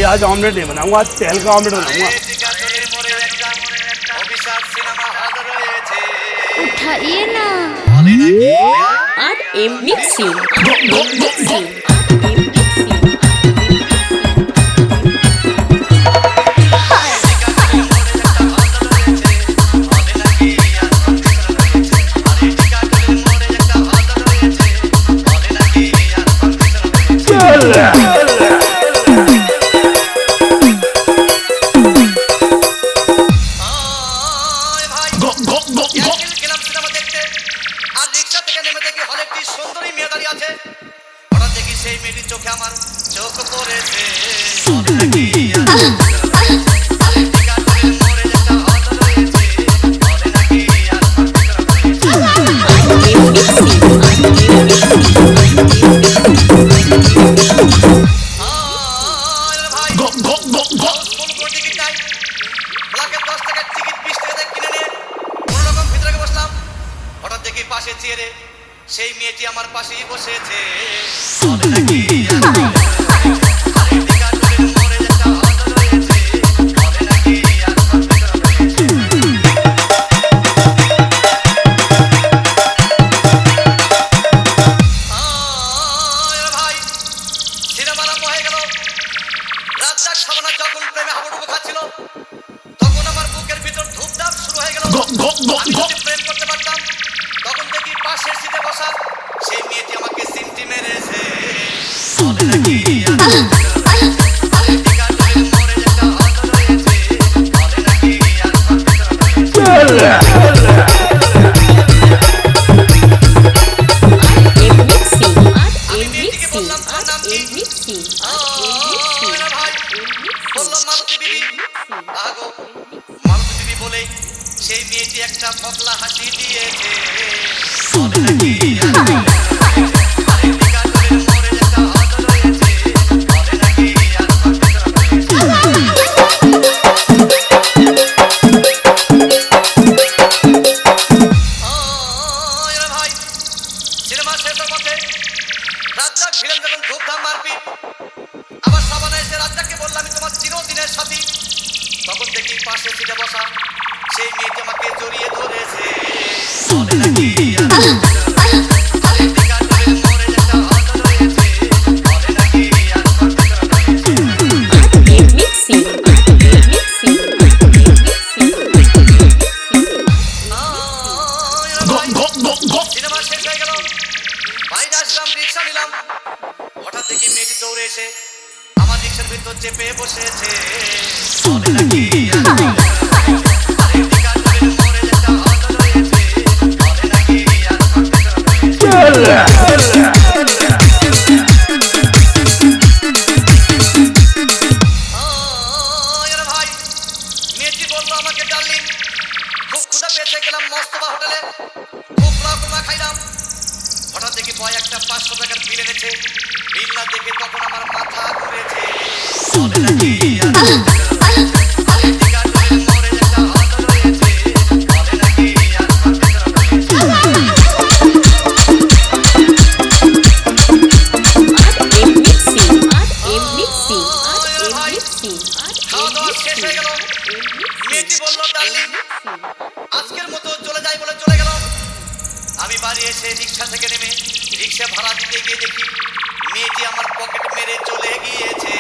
आज ऑमलेट नहीं बनाऊंगा, आज तेल का ऑमलेट बनाऊंगा। उठाइए ना আর এম মিক্সিং চোখে আমার চোখ পড়েছে পাশে চেয়ারে সেই মেয়েটি আমার পাশেই বসেছে যখন প্রেমে হাবুডুবু খাচ্ছিল তখন আমার বুকের ভিতর ধূপধাপ শুরু হয়ে গেল। আমি যদি প্রেম করতে পারতাম তখন দেখি পাশের সিটে বসা সেই মেয়েটি আমাকে সিমটি মেরেছে আমি মেয়েটিকে বললাম তোমার নাম কি? বললাম মালতী বিবি। আগো মালতী বিবি বলে সেই মেয়েটি একটা পতলা হাসি দিয়েছে সিনেমা শেষের পথে রাজ্জাক ভিলেন যখন ধূপধাম মারপিট আবার সাবানা এসে রাজ্জাককে বললাম আমি তোমার চিরদিনের সাথী। তখন দেখি পাশে সিটে বসা সেই মেয়েটি আমাকে জড়িয়ে ধরেছে সিনেমা শেষ হয়ে গেল, বাইরে আসলাম, রিক্সা নিলাম। হঠাৎ দেখি মেয়েটি দৌড়ে এসে আমার রিক্সার ভিতর চেপে বসেছে ভাই। মেয়েটি বললো আমাকে ডার্লিং খুব ক্ষুধা পেয়েছে, গেলাম মস্তফা হোটেলে খুব রকমা খাইলাম। হঠাৎ দেখি বয় একটা 500 টাকার বিল এনেছে। বিল না দেখে তখন আমার মাথা ঘুরেছে খাওয়া দাওয়া শেষ হয়ে গেল। মেয়েটি বললো ডার্লিং আজকের মতো চলে যাই বলে চলে গেল। আমি বাড়ি এসে রিক্সা থেকে নেমে রিক্সা ভাড়া দিতে গিয়ে দেখি মেয়েটি আমার পকেট মেরে চলে গিয়েছে।